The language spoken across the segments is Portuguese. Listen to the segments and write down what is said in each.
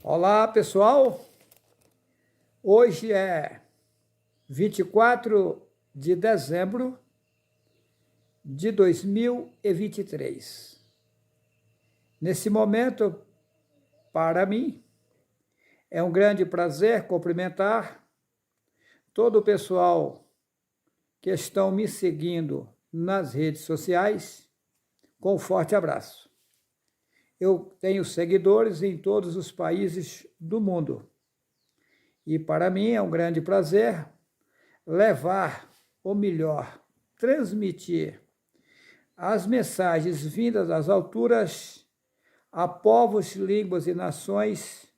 Olá, pessoal. Hoje é 24 de dezembro de 2023. Nesse momento, para mim, é um grande prazer cumprimentar todo o pessoal que estão me seguindo nas redes sociais com um forte abraço. Eu tenho seguidores em todos os países do mundo. E para mim é um grande prazer levar, ou melhor, transmitir as mensagens vindas das alturas a povos, línguas e nações,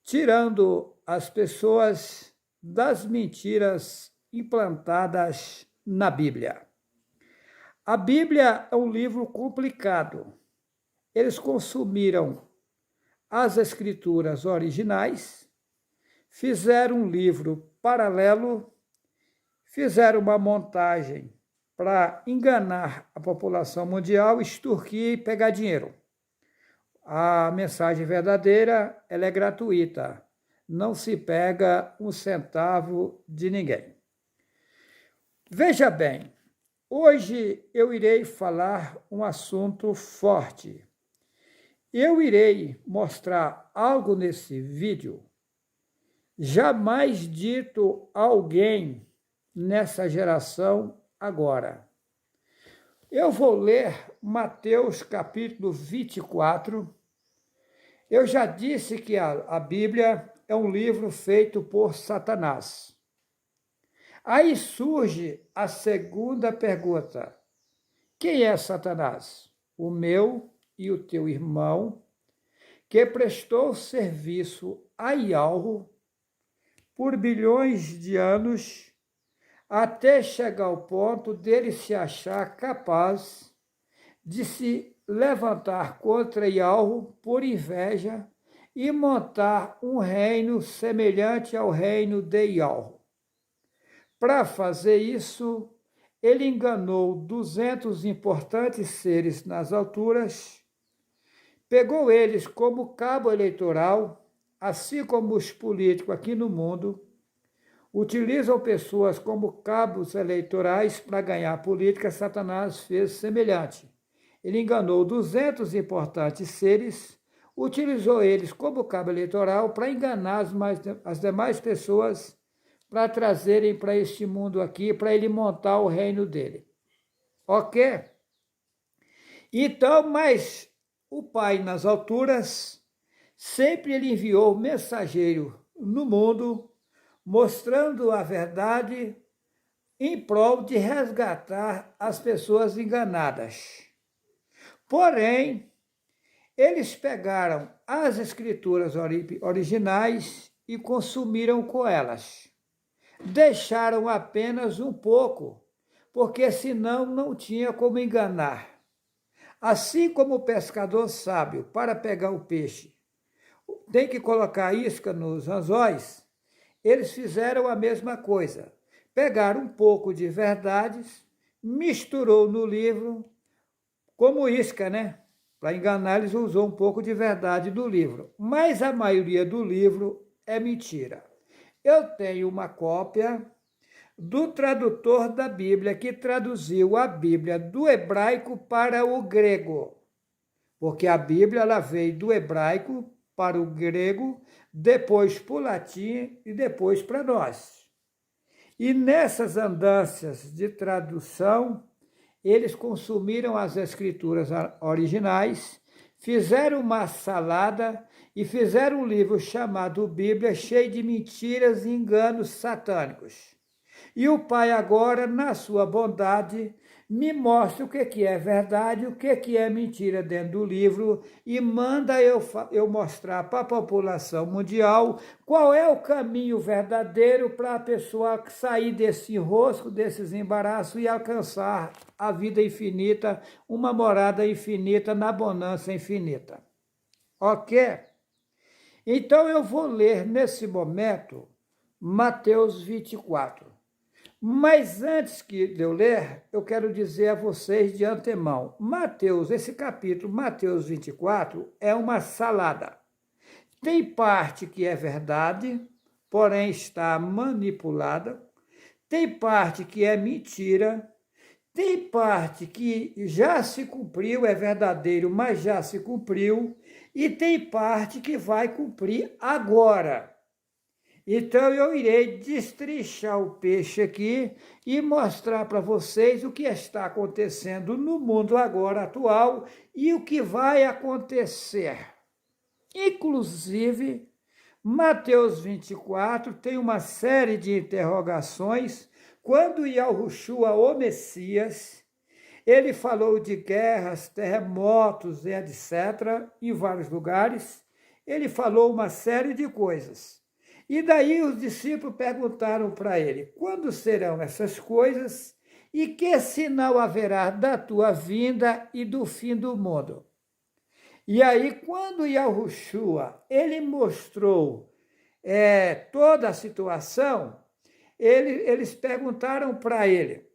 tirando as pessoas das mentiras implantadas na Bíblia. A Bíblia é um livro complicado. Eles consumiram as escrituras originais, fizeram um livro paralelo, fizeram uma montagem para enganar a população mundial, extorquir e pegar dinheiro. A mensagem verdadeira, ela é gratuita. Não se pega um centavo de ninguém. Veja bem, hoje eu irei falar um assunto forte. Eu irei mostrar algo nesse vídeo jamais dito a alguém nessa geração agora. Eu vou ler Mateus capítulo 24. Eu já disse que a Bíblia é um livro feito por Satanás. Aí surge a segunda pergunta. Quem é Satanás? O meu e o teu irmão, que prestou serviço a Yahweh por bilhões de anos, até chegar ao ponto dele se achar capaz de se levantar contra Yahweh por inveja e montar um reino semelhante ao reino de Yahweh. Para fazer isso, ele enganou 200 importantes seres nas alturas, pegou eles como cabo eleitoral, assim como os políticos aqui no mundo utilizam pessoas como cabos eleitorais para ganhar política. Satanás fez semelhante. Ele enganou 200 importantes seres, utilizou eles como cabo eleitoral para enganar as demais pessoas, para trazerem para este mundo aqui, para ele montar o reino dele. Ok? Então, mas o Pai nas alturas, sempre ele enviou mensageiro no mundo, mostrando a verdade em prol de resgatar as pessoas enganadas. Porém, eles pegaram as escrituras originais e consumiram com elas. Deixaram apenas um pouco, porque senão não tinha como enganar. Assim como o pescador sábio, para pegar o peixe, tem que colocar isca nos anzóis, eles fizeram a mesma coisa. Pegaram um pouco de verdades, misturou no livro, como isca, né? Para enganar, eles usou um pouco de verdade do livro. Mas a maioria do livro é mentira. Eu tenho uma cópia do tradutor da Bíblia, que traduziu a Bíblia do hebraico para o grego. Porque a Bíblia ela veio do hebraico para o grego, depois para o latim e depois para nós. E nessas andanças de tradução, eles consumiram as escrituras originais, fizeram uma salada e fizeram um livro chamado Bíblia, cheio de mentiras e enganos satânicos. E o Pai agora, na sua bondade, me mostra o que é verdade, o que é mentira dentro do livro e manda eu mostrar para a população mundial qual é o caminho verdadeiro para a pessoa sair desse enrosco, desses embaraços e alcançar a vida infinita, uma morada infinita na bonança infinita. Ok? Então eu vou ler nesse momento Mateus 24. Mas antes de eu ler, eu quero dizer a vocês de antemão, esse capítulo, Mateus 24, é uma salada. Tem parte que é verdade, porém está manipulada. Tem parte que é mentira. Tem parte que já se cumpriu, é verdadeiro, mas já se cumpriu. E tem parte que vai cumprir agora. Então eu irei destrinchar o peixe aqui e mostrar para vocês o que está acontecendo no mundo agora atual e o que vai acontecer. Inclusive, Mateus 24 tem uma série de interrogações. Quando Yahushua, o Messias, ele falou de guerras, terremotos, etc., em vários lugares. Ele falou uma série de coisas. E daí os discípulos perguntaram para ele, quando serão essas coisas e que sinal haverá da tua vinda e do fim do mundo? E aí, quando Yahushua, ele mostrou toda a situação, eles perguntaram para ele,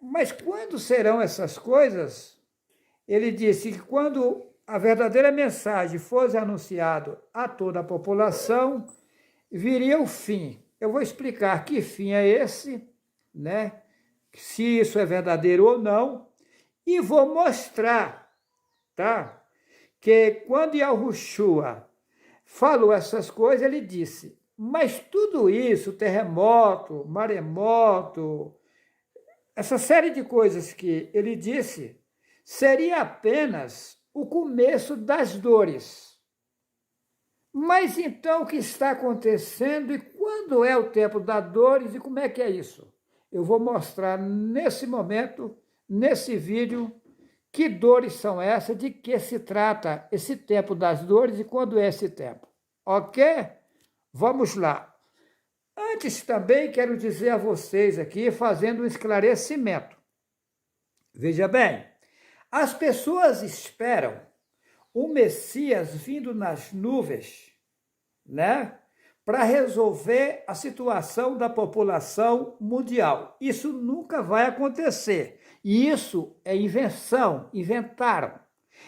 mas quando serão essas coisas? Ele disse que quando a verdadeira mensagem fosse anunciada a toda a população, viria o fim. Eu vou explicar que fim é esse, né? Se isso é verdadeiro ou não, e vou mostrar, tá? Que quando Yahushua falou essas coisas, ele disse, mas tudo isso, terremoto, maremoto, essa série de coisas que ele disse, seria apenas o começo das dores. Mas então o que está acontecendo e quando é o tempo das dores e como é que é isso? Eu vou mostrar nesse momento, nesse vídeo, que dores são essas, de que se trata esse tempo das dores e quando é esse tempo. Ok? Vamos lá. Antes também quero dizer a vocês aqui, fazendo um esclarecimento. Veja bem, as pessoas esperam o Messias vindo nas nuvens, né, para resolver a situação da população mundial. Isso nunca vai acontecer. E isso é invenção, inventaram.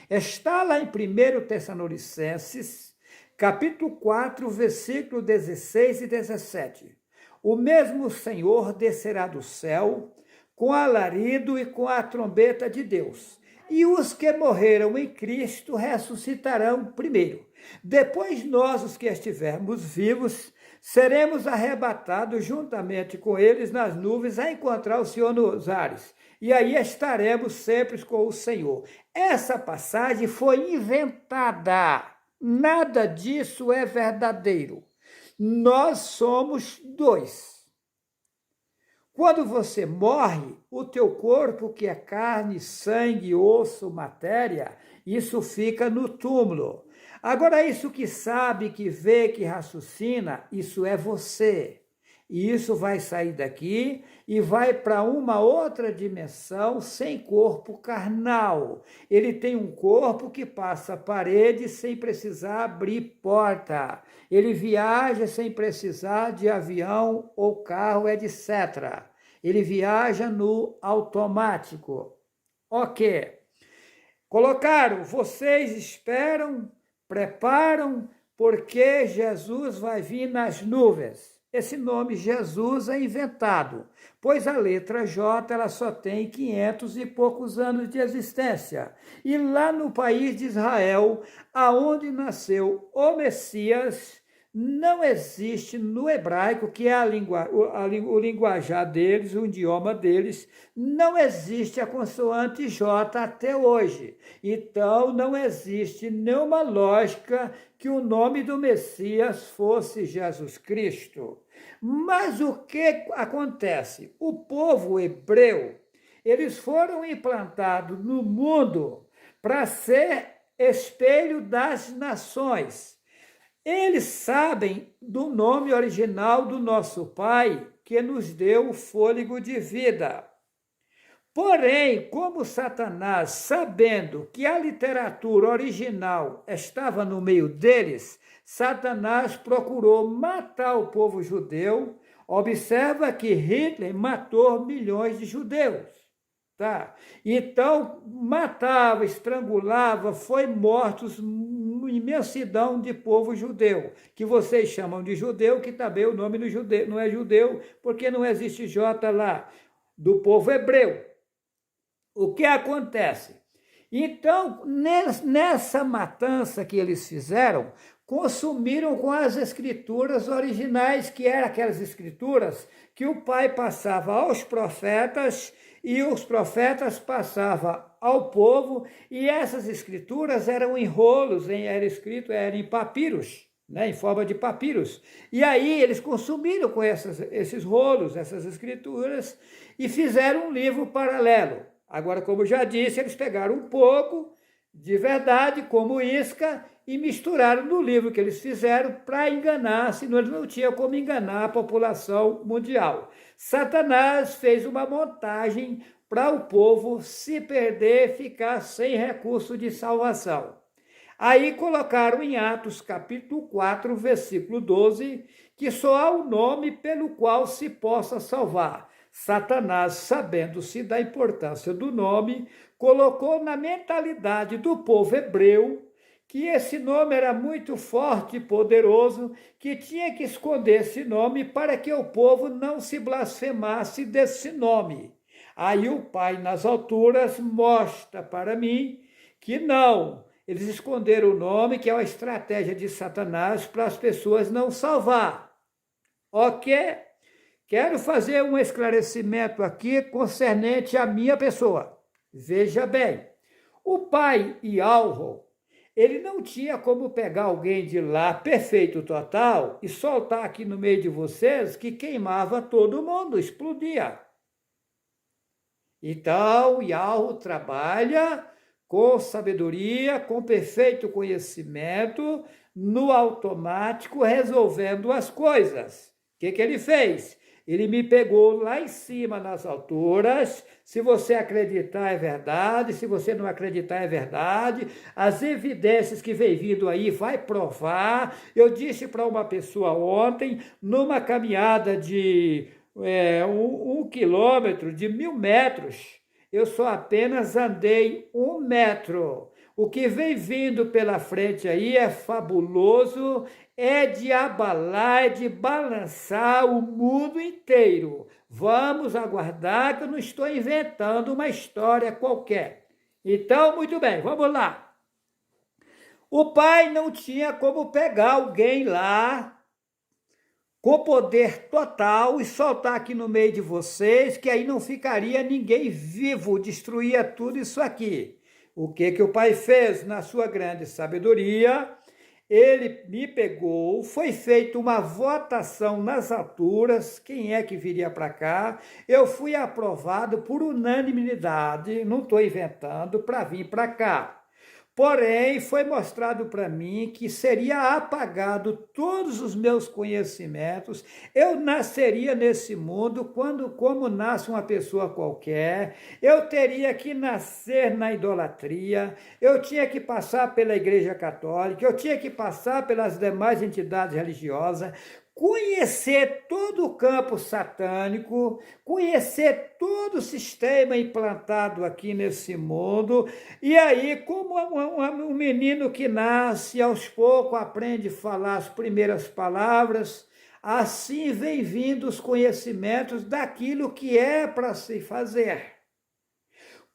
Está lá em 1 Tessalonicenses, capítulo 4, versículo 16 e 17. O mesmo Senhor descerá do céu com alarido e com a trombeta de Deus. E os que morreram em Cristo ressuscitarão primeiro. Depois nós, os que estivermos vivos, seremos arrebatados juntamente com eles nas nuvens a encontrar o Senhor nos ares. E aí estaremos sempre com o Senhor. Essa passagem foi inventada. Nada disso é verdadeiro. Nós somos dois. Quando você morre, o teu corpo, que é carne, sangue, osso, matéria, isso fica no túmulo. Agora, isso que sabe, que vê, que raciocina, isso é você. E isso vai sair daqui e vai para uma outra dimensão sem corpo carnal. Ele tem um corpo que passa paredes sem precisar abrir porta. Ele viaja sem precisar de avião ou carro, etc. Ele viaja no automático. Ok. Colocaram, vocês esperam, preparam, porque Jesus vai vir nas nuvens. Esse nome Jesus é inventado, pois a letra J ela só tem 500 e poucos anos de existência. E lá no país de Israel, aonde nasceu o Messias, não existe no hebraico, que é o linguajar deles, o idioma deles, não existe a consoante J até hoje. Então, não existe nenhuma lógica que o nome do Messias fosse Jesus Cristo. Mas o que acontece? O povo hebreu, eles foram implantados no mundo para ser espelho das nações. Eles sabem do nome original do nosso Pai, que nos deu o fôlego de vida. Porém, como Satanás, sabendo que a literatura original estava no meio deles, Satanás procurou matar o povo judeu. Observa que Hitler matou milhões de judeus. tá? Então, matava, estrangulava, foi mortos uma imensidão de povo judeu, que vocês chamam de judeu, que também o nome do judeu não é judeu, porque não existe J lá, do povo hebreu. O que acontece? Então, nessa matança que eles fizeram, consumiram com as escrituras originais, que eram aquelas escrituras que o pai passava aos profetas e os profetas passavam ao povo, e essas escrituras eram em rolos, era em papiros, né, em forma de papiros. E aí eles consumiram com esses rolos, essas escrituras, e fizeram um livro paralelo. Agora, como já disse, eles pegaram um pouco de verdade, como isca, e misturaram no livro que eles fizeram para enganar, senão eles não tinham como enganar a população mundial. Satanás fez uma montagem para o povo se perder, ficar sem recurso de salvação. Aí colocaram em Atos capítulo 4, versículo 12, que só há um nome pelo qual se possa salvar. Satanás, sabendo-se da importância do nome, colocou na mentalidade do povo hebreu que esse nome era muito forte e poderoso, que tinha que esconder esse nome para que o povo não se blasfemasse desse nome. Aí o Pai nas alturas mostra para mim que não, eles esconderam o nome, que é uma estratégia de Satanás para as pessoas não salvar. Ok? Quero fazer um esclarecimento aqui concernente à minha pessoa. Veja bem, o pai Yahweh, ele não tinha como pegar alguém de lá, perfeito total, e soltar aqui no meio de vocês, que queimava todo mundo, explodia. Então, Yahweh trabalha com sabedoria, com perfeito conhecimento, no automático, resolvendo as coisas. O que ele fez? Ele me pegou lá em cima, nas alturas. Se você acreditar é verdade, se você não acreditar é verdade. As evidências que vem vindo aí vai provar. Eu disse para uma pessoa ontem, numa caminhada de 1 quilômetro, de 1.000 metros, eu só apenas andei 1 metro. O que vem vindo pela frente aí é fabuloso, é de abalar, é de balançar o mundo inteiro. Vamos aguardar, que eu não estou inventando uma história qualquer. Então, muito bem, vamos lá. O pai não tinha como pegar alguém lá com poder total e soltar aqui no meio de vocês, que aí não ficaria ninguém vivo, destruía tudo isso aqui. O que o pai fez na sua grande sabedoria? Ele me pegou, foi feita uma votação nas alturas, quem é que viria para cá? Eu fui aprovado por unanimidade, não estou inventando, para vir para cá. Porém, foi mostrado para mim que seria apagado todos os meus conhecimentos, eu nasceria nesse mundo como nasce uma pessoa qualquer, eu teria que nascer na idolatria, eu tinha que passar pela Igreja Católica, eu tinha que passar pelas demais entidades religiosas, conhecer todo o campo satânico, conhecer todo o sistema implantado aqui nesse mundo, e aí, como um menino que nasce, aos poucos aprende a falar as primeiras palavras, assim vem vindo os conhecimentos daquilo que é para se fazer.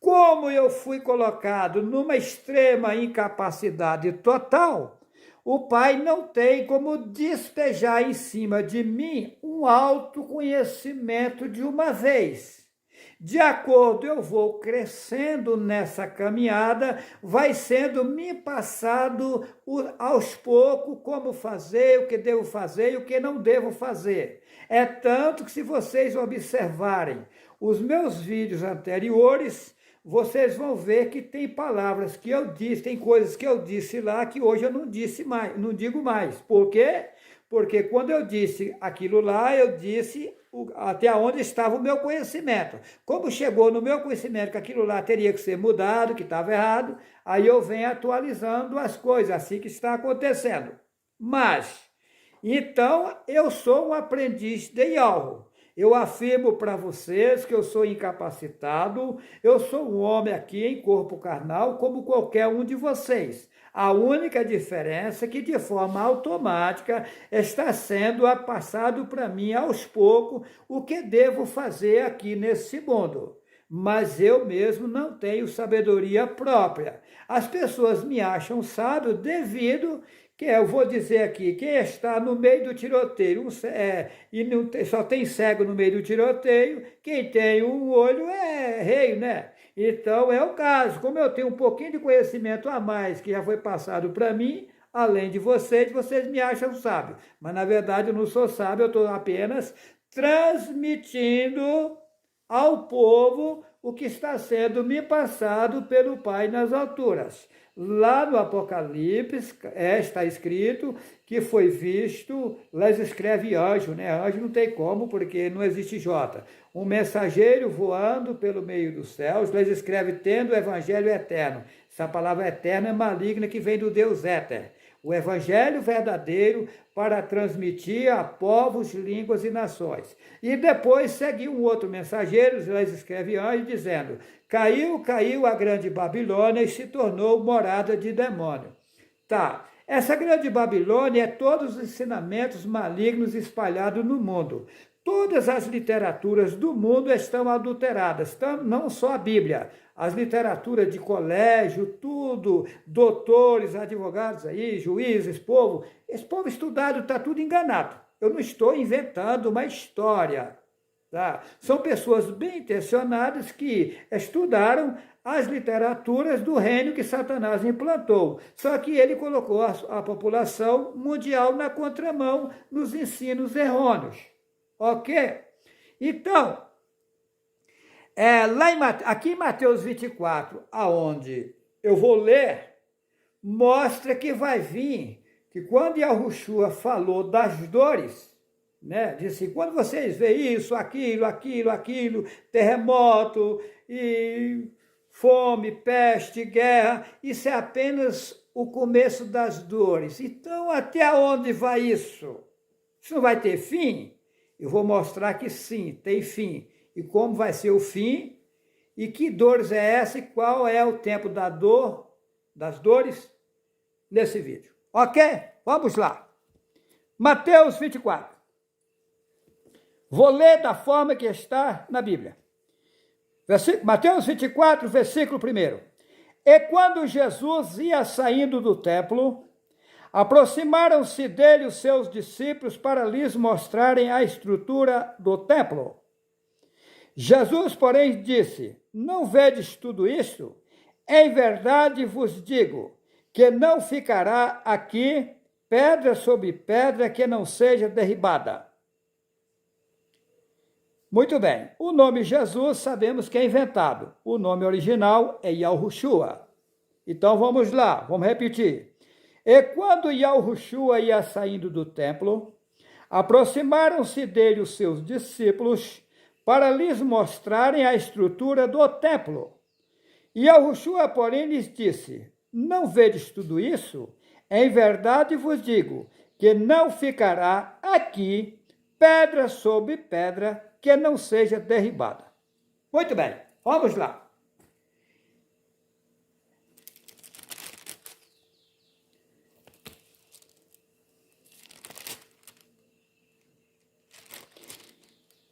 Como eu fui colocado numa extrema incapacidade total, o pai não tem como despejar em cima de mim um autoconhecimento de uma vez. De acordo, eu vou crescendo nessa caminhada, vai sendo me passado aos poucos como fazer, o que devo fazer e o que não devo fazer. É tanto que, se vocês observarem os meus vídeos anteriores, vocês vão ver que tem palavras que eu disse, tem coisas que eu disse lá que hoje eu não disse mais, não digo mais. Por quê? Porque quando eu disse aquilo lá, eu disse até onde estava o meu conhecimento. Como chegou no meu conhecimento que aquilo lá teria que ser mudado, que estava errado, aí eu venho atualizando as coisas, assim que está acontecendo. Mas, então, eu sou um aprendiz de Yahweh. Eu afirmo para vocês que eu sou incapacitado, eu sou um homem aqui em corpo carnal, como qualquer um de vocês. A única diferença é que, de forma automática, está sendo passado para mim aos poucos o que devo fazer aqui nesse mundo. Mas eu mesmo não tenho sabedoria própria. As pessoas me acham sábio devido que eu vou dizer aqui, quem está no meio do tiroteio e não só tem cego no meio do tiroteio, quem tem um olho é rei, né? Então é o caso. Como eu tenho um pouquinho de conhecimento a mais que já foi passado para mim, além de vocês me acham sábio. Mas na verdade eu não sou sábio, eu estou apenas transmitindo ao povo o que está sendo me passado pelo Pai nas alturas. Lá no Apocalipse está escrito que foi visto, lá escreve anjo, né? Anjo não tem como, porque não existe J. Um mensageiro voando pelo meio dos céus, lá escreve tendo o evangelho eterno. Essa palavra eterna é maligna que vem do Deus éter. O evangelho verdadeiro para transmitir a povos, línguas e nações. E depois seguiu um outro mensageiro, lá escreve anjo, dizendo: caiu a grande Babilônia e se tornou morada de demônio. Tá, essa grande Babilônia é todos os ensinamentos malignos espalhados no mundo. Todas as literaturas do mundo estão adulteradas, não só a Bíblia, as literaturas de colégio, tudo, doutores, advogados aí, juízes, povo, esse povo estudado está tudo enganado. Eu não estou inventando uma história. Tá? São pessoas bem intencionadas que estudaram as literaturas do reino que Satanás implantou. Só que ele colocou a população mundial na contramão nos ensinos errôneos. Ok? Então, aqui em Mateus 24, aonde eu vou ler, mostra que vai vir, que quando Yahushua falou das dores, né, disse, quando vocês veem isso, aquilo, terremoto, e fome, peste, guerra, isso é apenas o começo das dores. Então, até onde vai isso? Isso não vai ter fim? Eu vou mostrar que sim, tem fim. E como vai ser o fim, e que dores é essa, e qual é o tempo da dor, das dores, nesse vídeo. Ok? Vamos lá. Mateus 24. Vou ler da forma que está na Bíblia. Mateus 24, versículo 1. E quando Jesus ia saindo do templo, aproximaram-se dele os seus discípulos para lhes mostrarem a estrutura do templo. Jesus, porém, disse: não vedes tudo isto? Em verdade vos digo que não ficará aqui pedra sobre pedra que não seja derribada. Muito bem, o nome Jesus sabemos que é inventado. O nome original é Yahushua. Então vamos lá, vamos repetir. E quando Yahushua ia saindo do templo, aproximaram-se dele os seus discípulos para lhes mostrarem a estrutura do templo. E Yahushua, porém, lhes disse: não vedes tudo isso? Em verdade vos digo que não ficará aqui pedra sobre pedra que não seja derribada. Muito bem, vamos lá.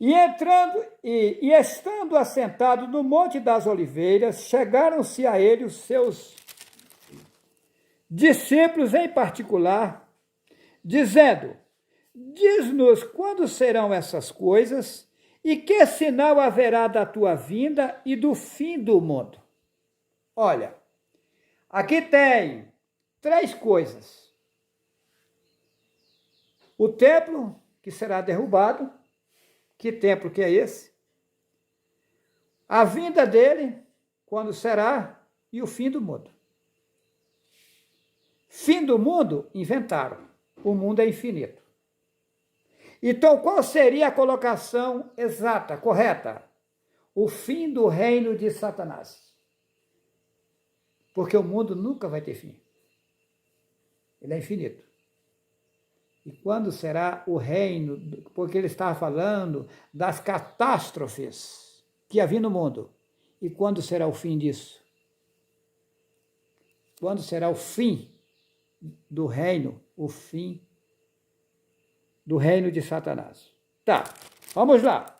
E estando assentado no Monte das Oliveiras, chegaram-se a ele os seus discípulos em particular, dizendo: diz-nos quando serão essas coisas e que sinal haverá da tua vinda e do fim do mundo. Olha, aqui tem 3 coisas. O templo que será derrubado. Que templo que é esse? A vinda dele, quando será, e o fim do mundo. Fim do mundo, inventaram. O mundo é infinito. Então, qual seria a colocação exata, correta? O fim do reino de Satanás. Porque o mundo nunca vai ter fim. Ele é infinito. E quando será o reino? Porque ele estava falando das catástrofes que havia no mundo. E quando será o fim disso? Quando será o fim do reino? O fim do reino de Satanás. Tá, vamos lá.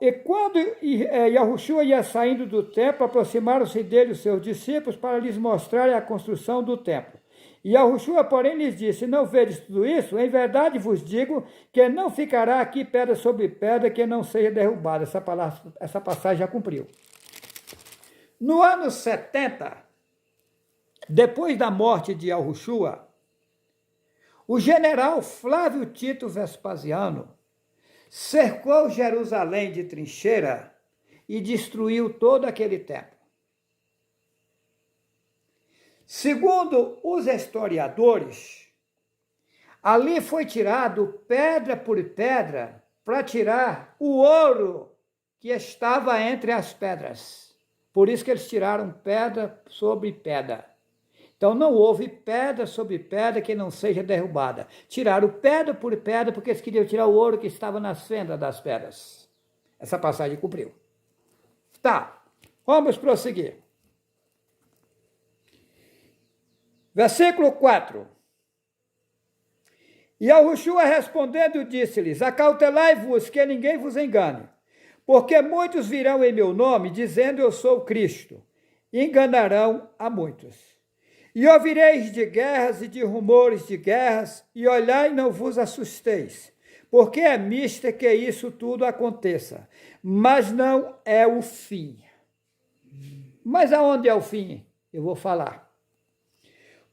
E quando Yahushua ia saindo do templo, aproximaram-se dele os seus discípulos para lhes mostrarem a construção do templo. E Yahushua, porém, lhes disse: não vedes tudo isso? Em verdade vos digo que não ficará aqui pedra sobre pedra que não seja derrubada. Essa passagem já cumpriu. No ano 70, depois da morte de Yahushua, o general Flávio Tito Vespasiano cercou Jerusalém de trincheira e destruiu todo aquele templo. Segundo os historiadores, ali foi tirado pedra por pedra para tirar o ouro que estava entre as pedras. Por isso que eles tiraram pedra sobre pedra. Então não houve pedra sobre pedra que não seja derrubada. Tiraram pedra por pedra porque eles queriam tirar o ouro que estava nas fendas das pedras. Essa passagem cumpriu. Tá, vamos prosseguir. Versículo 4. E Yahushua respondendo disse-lhes: acautelai-vos que ninguém vos engane, porque muitos virão em meu nome, dizendo eu sou Cristo, e enganarão a muitos. E ouvireis de guerras e de rumores de guerras, e olhai e não vos assusteis, porque é mister que isso tudo aconteça, mas não é o fim. Mas aonde é o fim? Eu vou falar.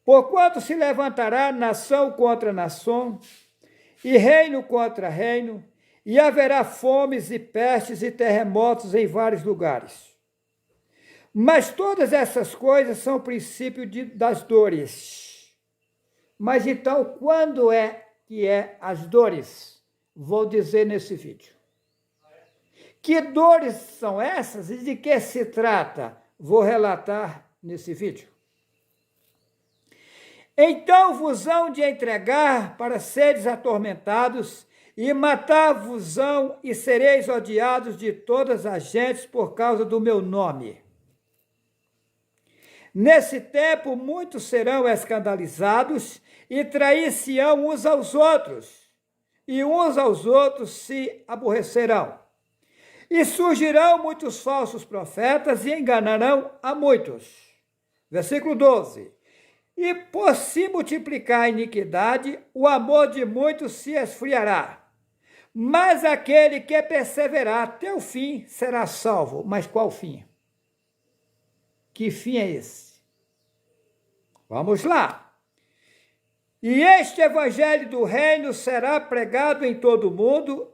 Porquanto se levantará nação contra nação, e reino contra reino, e haverá fomes e pestes e terremotos em vários lugares. Mas todas essas coisas são o princípio das dores. Mas então, quando é que as dores? Vou dizer nesse vídeo. Que dores são essas e de que se trata? Vou relatar nesse vídeo. Então vos hão de entregar para seres atormentados, e matar-vos-ão, e sereis odiados de todas as gentes por causa do meu nome. Nesse tempo muitos serão escandalizados, e trair-se-ão uns aos outros, e uns aos outros se aborrecerão. E surgirão muitos falsos profetas, e enganarão a muitos. Versículo 12. E por se multiplicar a iniquidade, o amor de muitos se esfriará. Mas aquele que perseverar até o fim será salvo. Mas qual fim? Que fim é esse? Vamos lá. E este evangelho do reino será pregado em todo o mundo,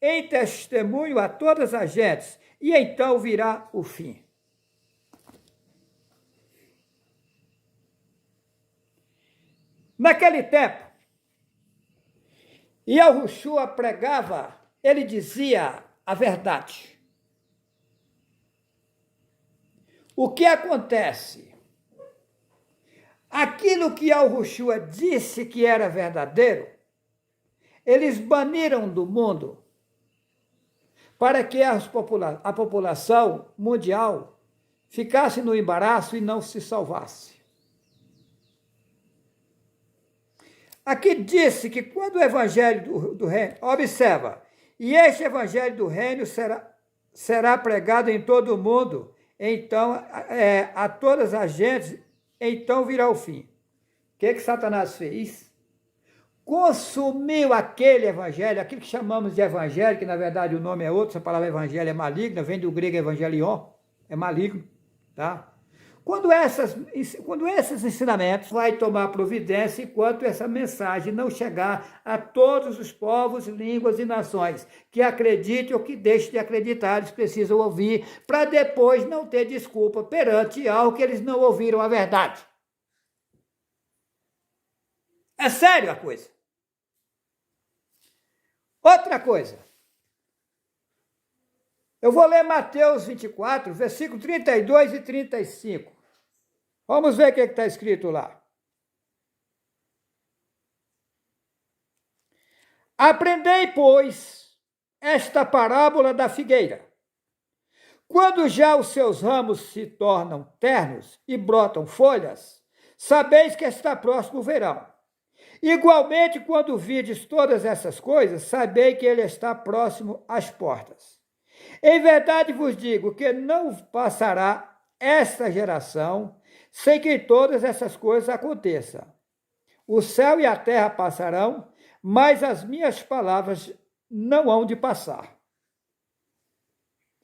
em testemunho a todas as gentes, e então virá o fim. Naquele tempo, Yahushua pregava, ele dizia a verdade. O que acontece? Aquilo que Yahushua disse que era verdadeiro, eles baniram do mundo para que a população mundial ficasse no embaraço e não se salvasse. Aqui disse que quando o evangelho do reino, observa, e este evangelho do reino será pregado em todo o mundo, então a todas as gentes, então virá o fim. O que Satanás fez? Consumiu aquele evangelho, aquilo que chamamos de evangelho, que na verdade o nome é outro, essa palavra evangelho é maligna, vem do grego evangelion, é maligno, tá? Quando esses ensinamentos vai tomar providência enquanto essa mensagem não chegar a todos os povos, línguas e nações que acreditem ou que deixem de acreditar, eles precisam ouvir para depois não ter desculpa perante algo que eles não ouviram a verdade. É sério a coisa. Outra coisa. Eu vou ler Mateus 24, versículo 32 e 35. Vamos ver o que está escrito lá. Aprendei, pois, esta parábola da figueira. Quando já os seus ramos se tornam ternos e brotam folhas, sabeis que está próximo o verão. Igualmente, quando virdes todas essas coisas, sabei que ele está próximo às portas. Em verdade vos digo que não passará esta geração sem que todas essas coisas aconteçam. O céu e a terra passarão, mas as minhas palavras não hão de passar.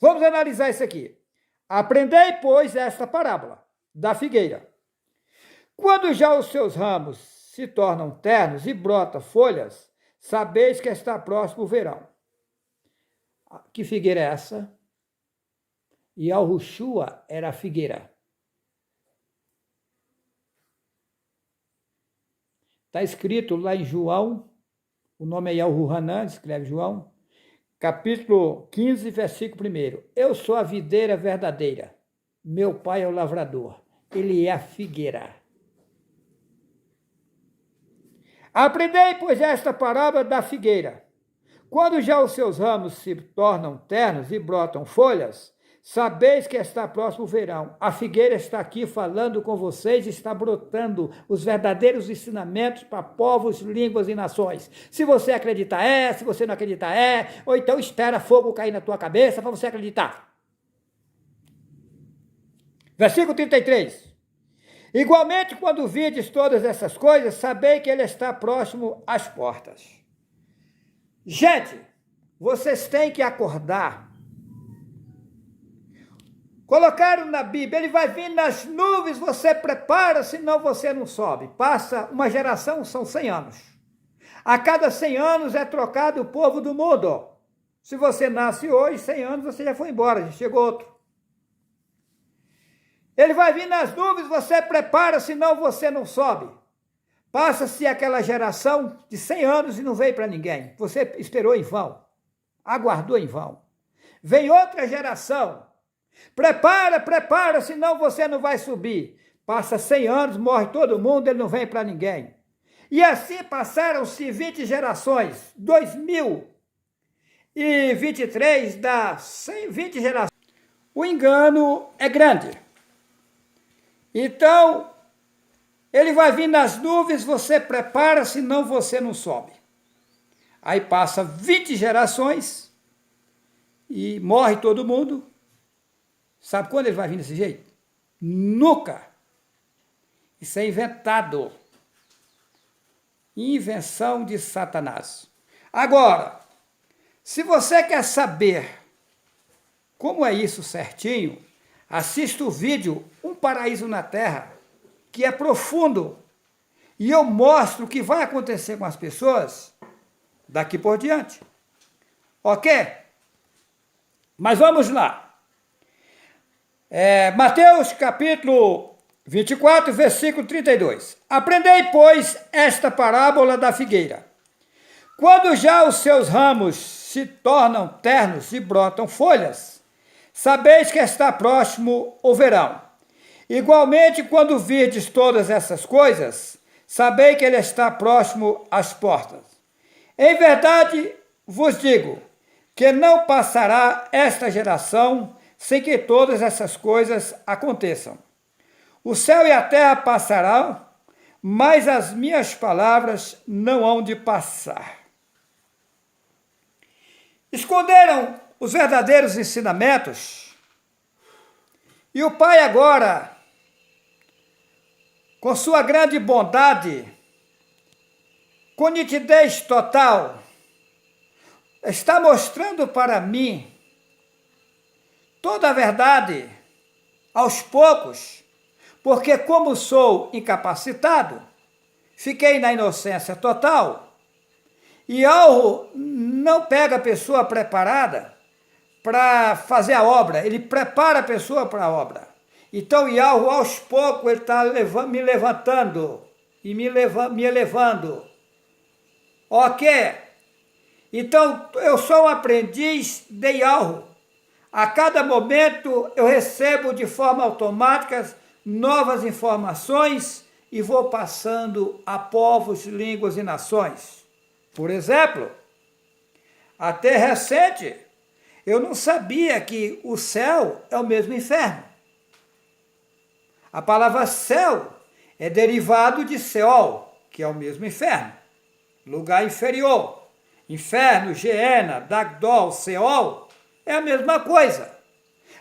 Vamos analisar isso aqui. Aprendei, pois, esta parábola da figueira. Quando já os seus ramos se tornam ternos e brotam folhas, sabeis que está próximo o verão. Que figueira é essa? Yahushua era a figueira. Está escrito lá em João, o nome é Yahuhanan, escreve João, capítulo 15, versículo 1. Eu sou a videira verdadeira, meu pai é o lavrador, ele é a figueira. Aprendei, pois, esta parábola da figueira. Quando já os seus ramos se tornam ternos e brotam folhas, sabeis que está próximo o verão. A figueira está aqui falando com vocês, está brotando os verdadeiros ensinamentos para povos, línguas e nações. Se você acreditar se você não acreditar ou então espera fogo cair na tua cabeça para você acreditar. Versículo 33. Igualmente, quando virdes todas essas coisas, sabei que ele está próximo às portas. Gente, vocês têm que acordar. Colocaram na Bíblia, ele vai vir nas nuvens, você prepara, senão você não sobe. Passa uma geração, são 100 anos. A cada 100 anos é trocado o povo do mundo. Se você nasce hoje, 100 anos, você já foi embora, já chegou outro. Ele vai vir nas nuvens, você prepara, senão você não sobe. Passa-se aquela geração de 100 anos e não veio para ninguém. Você esperou em vão, aguardou em vão. Vem outra geração. Prepara, senão você não vai subir. Passa 100 anos, morre todo mundo, ele não vem para ninguém. E assim passaram-se 20 gerações. 2023 dá 20 gerações. O engano é grande. Então, ele vai vir nas nuvens, você prepara, senão você não sobe. Aí passa 20 gerações e morre todo mundo. Sabe quando ele vai vir desse jeito? Nunca. Isso é inventado. Invenção de Satanás. Agora, se você quer saber como é isso certinho, assista o vídeo Um Paraíso na Terra, que é profundo. E eu mostro o que vai acontecer com as pessoas daqui por diante. Ok? Mas vamos lá. Mateus capítulo 24, versículo 32. Aprendei, pois, esta parábola da figueira. Quando já os seus ramos se tornam ternos e brotam folhas, sabeis que está próximo o verão. Igualmente, quando virdes todas essas coisas, sabei que ele está próximo às portas. Em verdade vos digo que não passará esta geração sem que todas essas coisas aconteçam. O céu e a terra passarão, mas as minhas palavras não hão de passar. Esconderam os verdadeiros ensinamentos e o Pai agora, com sua grande bondade, com nitidez total, está mostrando para mim toda a verdade, aos poucos, porque como sou incapacitado, fiquei na inocência total, e algo não pega a pessoa preparada para fazer a obra, ele prepara a pessoa para a obra. Então, Yahweh, aos poucos, ele está me levantando e me elevando. Ok? Então, eu sou um aprendiz de Yahweh. A cada momento, eu recebo de forma automática novas informações e vou passando a povos, línguas e nações. Por exemplo, Até recente, eu não sabia que o céu é o mesmo inferno. A palavra céu é derivado de Seol, que é o mesmo inferno, lugar inferior. Inferno, Geena, Dagdol, Seol, é a mesma coisa.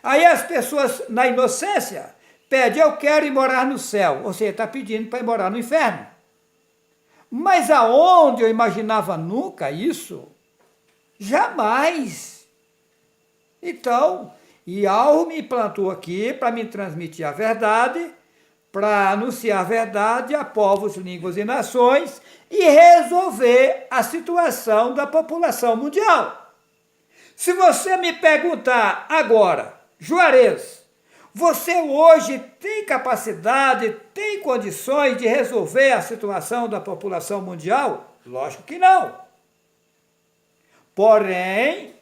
Aí as pessoas, na inocência, pedem, eu quero ir morar no céu. Ou seja, está pedindo para ir morar no inferno. Mas aonde eu imaginava nunca isso? Jamais. Então, Yahweh me plantou aqui para me transmitir a verdade, para anunciar a verdade a povos, línguas e nações e resolver a situação da população mundial. Se você me perguntar agora, Juarez, você hoje tem capacidade, tem condições de resolver a situação da população mundial? Lógico que não. Porém,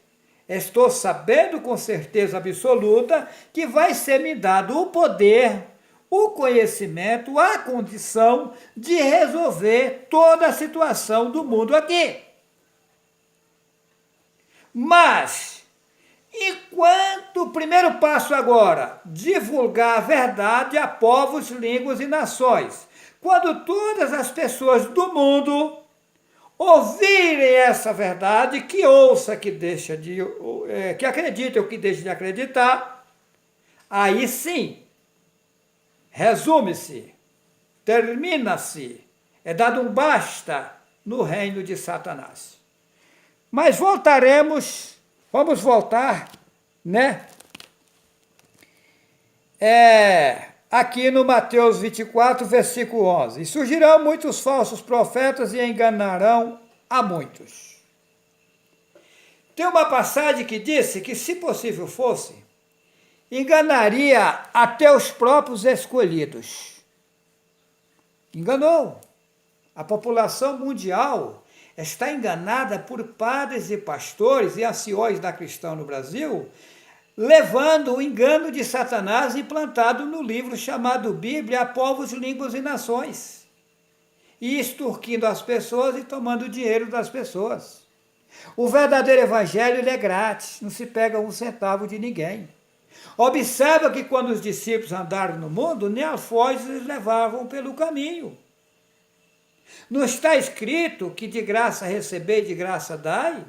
estou sabendo com certeza absoluta que vai ser me dado o poder, o conhecimento, a condição de resolver toda a situação do mundo aqui. Mas, enquanto o primeiro passo agora, divulgar a verdade a povos, línguas e nações, quando todas as pessoas do mundo ouvirem essa verdade, que ouça, que acredite ou que deixe de acreditar, aí sim, resume-se, termina-se, é dado um basta no reino de Satanás. Mas vamos voltar, né? Aqui no Mateus 24, versículo 11. E surgirão muitos falsos profetas e enganarão a muitos. Tem uma passagem que disse que, se possível fosse, enganaria até os próprios escolhidos. Enganou. A população mundial está enganada por padres e pastores e anciões da cristã no Brasil, levando o engano de Satanás implantado no livro chamado Bíblia a povos, línguas e nações, e extorquindo as pessoas e tomando o dinheiro das pessoas. O verdadeiro evangelho ele é grátis, não se pega um centavo de ninguém. Observa que quando os discípulos andaram no mundo, nem alforjes eles levavam pelo caminho. Não está escrito que de graça recebei, de graça dai?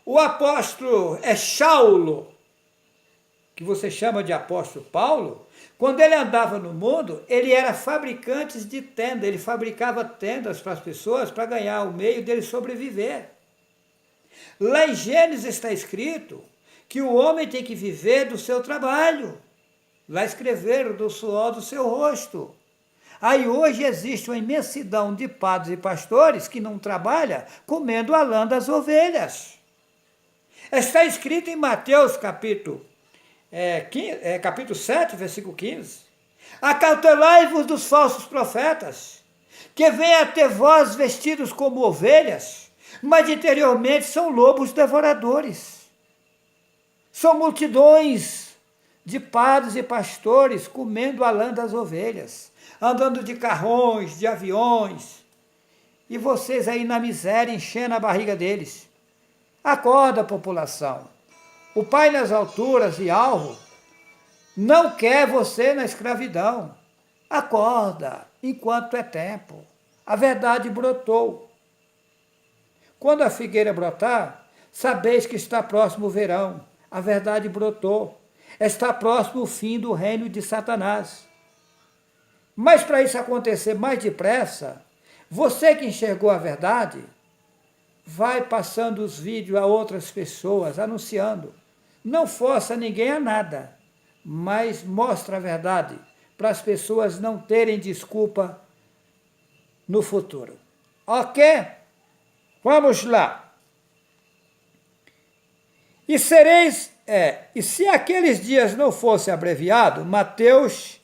O apóstolo Saulo, que você chama de apóstolo Paulo, quando ele andava no mundo, ele era fabricante de tenda, ele fabricava tendas para as pessoas para ganhar o meio dele sobreviver. Lá em Gênesis está escrito que o homem tem que viver do seu trabalho. Lá escreveram do suor do seu rosto. Aí hoje existe uma imensidão de padres e pastores que não trabalham comendo a lã das ovelhas. Está escrito em Mateus capítulo 7, versículo 15. Acautelai-vos dos falsos profetas, que vêm até vós vestidos como ovelhas, mas interiormente são lobos devoradores. São multidões de padres e pastores comendo a lã das ovelhas, andando de carrões, de aviões, e vocês aí na miséria enchendo a barriga deles. Acorda, população. O Pai nas alturas e alvo não quer você na escravidão. Acorda, enquanto é tempo. A verdade brotou. Quando a figueira brotar, sabeis que está próximo o verão. A verdade brotou. Está próximo o fim do reino de Satanás. Mas para isso acontecer mais depressa, você que enxergou a verdade, vai passando os vídeos a outras pessoas, anunciando. Não força ninguém a nada, mas mostra a verdade, para as pessoas não terem desculpa no futuro. Ok? Vamos lá. E se aqueles dias não fossem abreviados, Mateus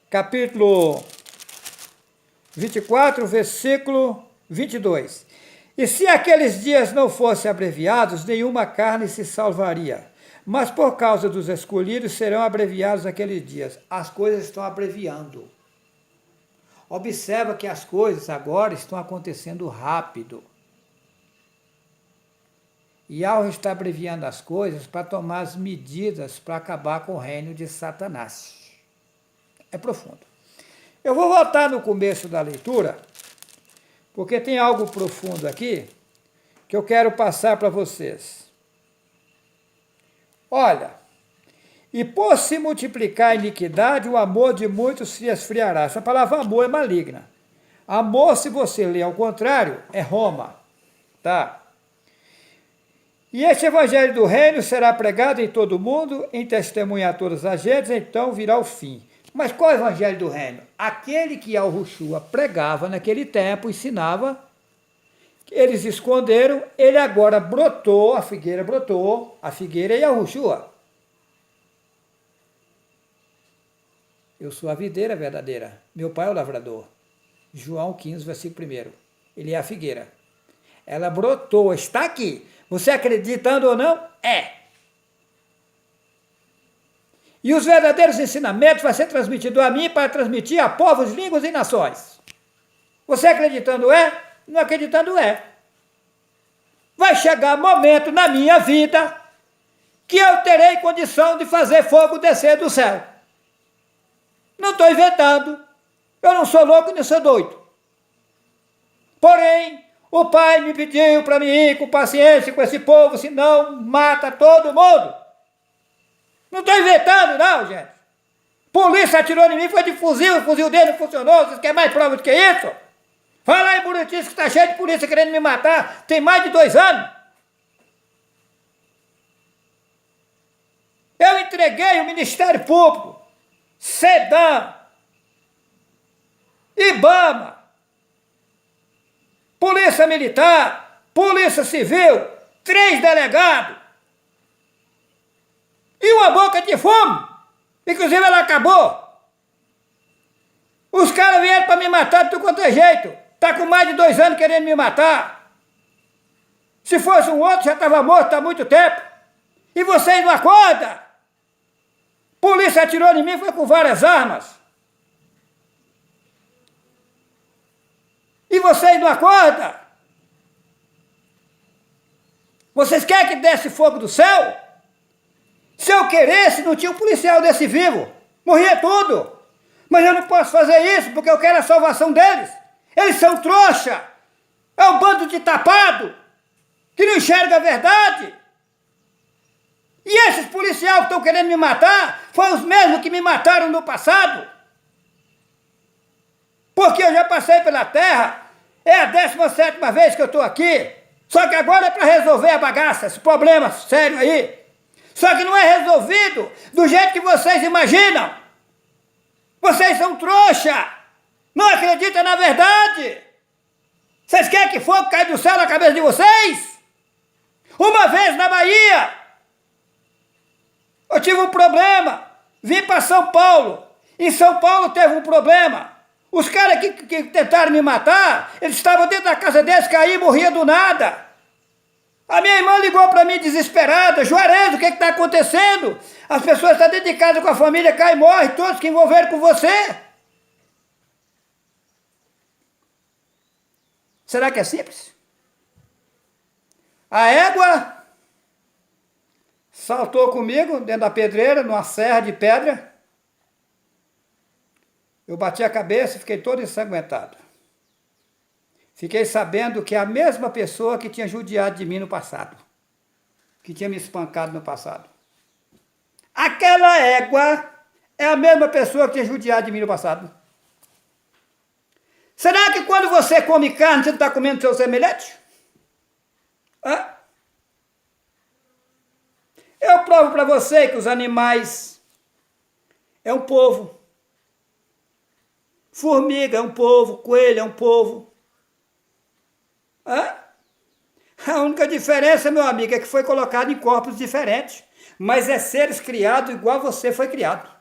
capítulo 24, versículo 22. E se aqueles dias não fossem abreviados, nenhuma carne se salvaria. Mas por causa dos escolhidos serão abreviados aqueles dias. As coisas estão abreviando. Observa que as coisas agora estão acontecendo rápido. Yahweh está abreviando as coisas para tomar as medidas para acabar com o reino de Satanás. É profundo. Eu vou voltar no começo da leitura, porque tem algo profundo aqui que eu quero passar para vocês. Olha, e por se multiplicar a iniquidade, o amor de muitos se esfriará. Essa palavra amor é maligna. Amor, se você ler ao contrário, é Roma. Tá? E esse evangelho do reino será pregado em todo o mundo, em testemunha a todas as gentes, então virá o fim. Mas qual é o evangelho do reino? Aquele que Yahushua pregava naquele tempo, ensinava, eles esconderam, ele agora brotou, a figueira é Yahushua. Eu sou a videira verdadeira, meu pai é o lavrador. João 15, versículo 1. Ele é a figueira. Ela brotou, está aqui. Você acreditando ou não? É. E os verdadeiros ensinamentos vão ser transmitidos a mim para transmitir a povos, línguas e nações. Você acreditando é? Não acreditando é. Vai chegar momento na minha vida que eu terei condição de fazer fogo descer do céu. Não estou inventando. Eu não sou louco nem sou doido. Porém, o pai me pediu para mim ir com paciência com esse povo, senão mata todo mundo. Não estou inventando, não, gente. Polícia atirou em mim, foi de fuzil, o fuzil dele não funcionou. Vocês querem mais prova do que isso? Fala aí, Buritice, que está cheio de polícia querendo me matar. Tem mais de 2 anos. Eu entreguei o Ministério Público, SEDAM, IBAMA, Polícia Militar, Polícia Civil, 3 delegados e uma boca de fumo. Inclusive ela acabou. Os caras vieram para me matar de tudo quanto é jeito. Está com mais de 2 anos querendo me matar. Se fosse um outro já estava morto há muito tempo. E vocês não acordam. Polícia atirou em mim, foi com várias armas. E vocês não acordam? Vocês querem que desce fogo do céu? Se eu queresse, não tinha um policial desse vivo. Morria tudo. Mas eu não posso fazer isso porque eu quero a salvação deles. Eles são trouxa. É um bando de tapado que não enxerga a verdade. E esses policiais que estão querendo me matar foram os mesmos que me mataram no passado. Porque eu já passei pela terra. É a 17ª vez que eu estou aqui. Só que agora é para resolver a bagaça, esse problema sério aí. Só que não é resolvido do jeito que vocês imaginam. Vocês são trouxa. Não acreditam na verdade. Vocês querem que fogo caia do céu na cabeça de vocês? Uma vez na Bahia, eu tive um problema. Vim para São Paulo. Em São Paulo teve um problema. Os caras que tentaram me matar, eles estavam dentro da casa deles, caíam e morriam do nada. A minha irmã ligou para mim desesperada. Juarez, o que está acontecendo? As pessoas estão dentro de casa com a família, caem e morrem, todos que envolveram com você. Será que é simples? A égua saltou comigo dentro da pedreira, numa serra de pedra. Eu bati a cabeça e fiquei todo ensanguentado. Fiquei sabendo que é a mesma pessoa que tinha judiado de mim no passado. Que tinha me espancado no passado. Aquela égua é a mesma pessoa que tinha judiado de mim no passado. Será que quando você come carne, você não está comendo seu semelhante? Hã? Eu provo para você que os animais é um povo. Formiga é um povo, coelho é um povo. Hã? A única diferença, meu amigo, é que foi colocado em corpos diferentes. Mas é seres criados igual você foi criado.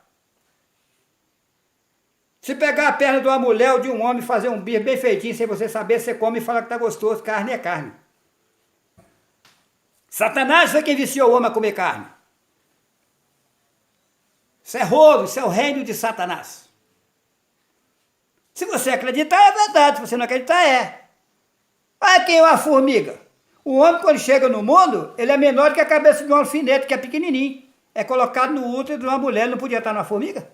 Se pegar a perna de uma mulher ou de um homem e fazer um bife bem feitinho, sem você saber, você come e fala que está gostoso. Carne é carne. Satanás foi quem viciou o homem a comer carne. Isso é rolo, isso é o reino de Satanás. Se você acreditar, é verdade. Se você não acreditar, é. Olha quem é uma formiga. O homem, quando chega no mundo, ele é menor que a cabeça de um alfinete, que é pequenininho. É colocado no útero de uma mulher, não podia estar numa formiga?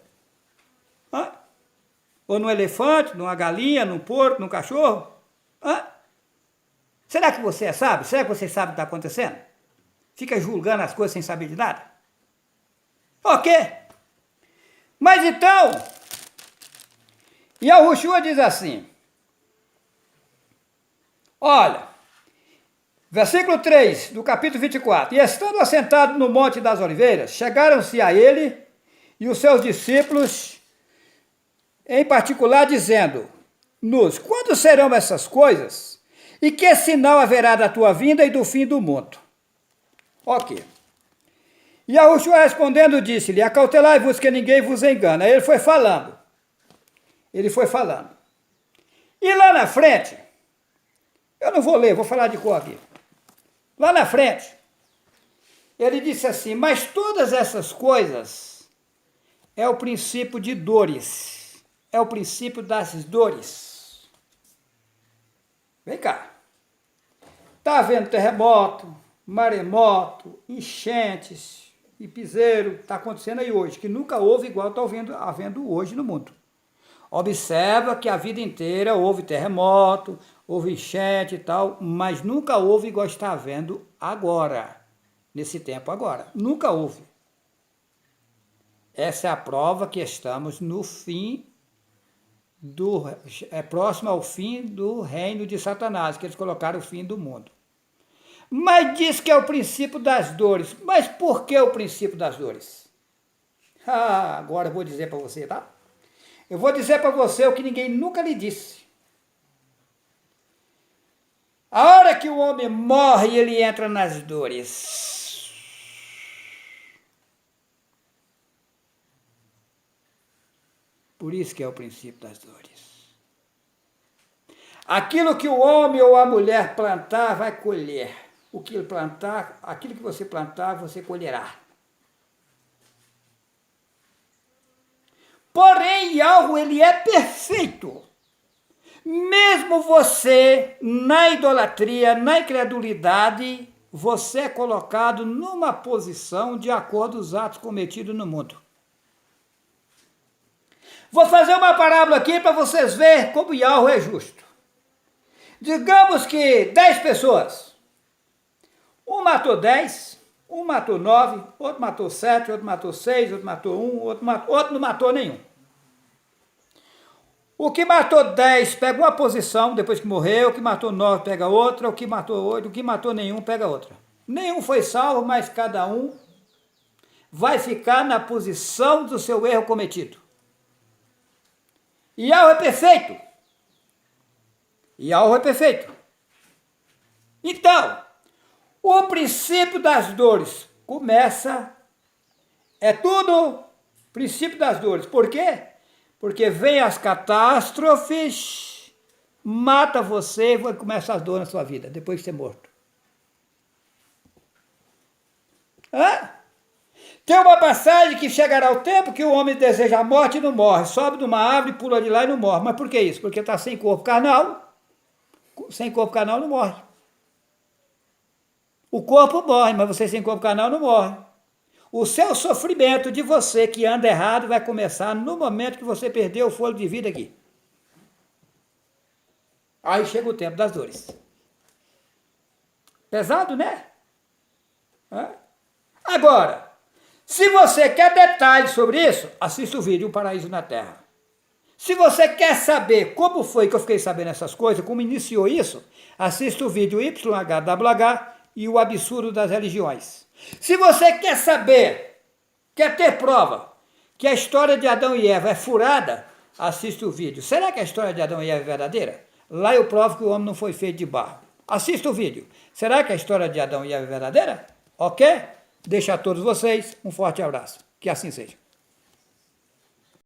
Hã? Ou num elefante, numa galinha, num porco, num cachorro? Hã? Será que você sabe? Será que você sabe o que está acontecendo? Fica julgando as coisas sem saber de nada? Ok. Mas então, Yahushua diz assim, olha, versículo 3 do capítulo 24, e estando assentado no Monte das Oliveiras, chegaram-se a ele e os seus discípulos, em particular, dizendo-nos, quando serão essas coisas? E que sinal haverá da tua vinda e do fim do mundo? Ok. E Yahushua respondendo disse-lhe, acautelai-vos que ninguém vos engana. Aí ele foi falando. E lá na frente, eu não vou ler, vou falar de cor aqui. Lá na frente, ele disse assim, mas todas essas coisas é o princípio de dores. É o princípio das dores. Vem cá. Está havendo terremoto, maremoto, enchentes e piseiro. Está acontecendo aí hoje, que nunca houve igual está havendo hoje no mundo. Observa que a vida inteira houve terremoto, houve enchente e tal, mas nunca houve igual está havendo agora, nesse tempo agora. Nunca houve. Essa é a prova que estamos no fim próximo ao fim do reino de Satanás, que eles colocaram o fim do mundo. Mas diz que é o princípio das dores. Mas por que o princípio das dores? Agora eu vou dizer para você, tá? Eu vou dizer para você o que ninguém nunca lhe disse. A hora que o homem morre, ele entra nas dores. Por isso que é o princípio das dores. Aquilo que o homem ou a mulher plantar, vai colher. O que ele plantar, aquilo que você plantar, você colherá. Porém, algo ele é perfeito. Mesmo você, na idolatria, na incredulidade, você é colocado numa posição de acordo com os atos cometidos no mundo. Vou fazer uma parábola aqui para vocês verem como Yahweh é justo. Digamos que 10 pessoas. Um matou 10, um matou 9, outro matou 7, outro matou 6, outro matou 1, outro não matou nenhum. O que matou 10 pega uma posição depois que morreu, o que matou 9 pega outra, o que matou 8, o que matou nenhum pega outra. Nenhum foi salvo, mas cada um vai ficar na posição do seu erro cometido. Yahweh é perfeito. Yahweh é perfeito. Então, o princípio das dores começa, é tudo princípio das dores. Por quê? Porque vem as catástrofes, mata você e vai começar as dores na sua vida, depois de ser morto. Tem uma passagem que chegará o tempo que o homem deseja a morte e não morre, sobe de uma árvore, pula de lá e não morre. Mas por que isso? Porque está sem corpo carnal, sem corpo carnal não morre. O corpo morre, mas você sem corpo carnal não morre. O seu sofrimento de você que anda errado vai começar no momento que você perdeu o fôlego de vida aqui. Aí chega o tempo das dores. Pesado, né? Agora, se você quer detalhes sobre isso, assista o vídeo O Paraíso na Terra. Se você quer saber como foi que eu fiquei sabendo essas coisas, como iniciou isso, assista o vídeo YHWH e o Absurdo das Religiões. Se você quer saber, quer ter prova que a história de Adão e Eva é furada, assista o vídeo. Será que a história de Adão e Eva é verdadeira? Lá eu provo que o homem não foi feito de barro. Assista o vídeo. Será que a história de Adão e Eva é verdadeira? Ok? Deixo a todos vocês um forte abraço. Que assim seja.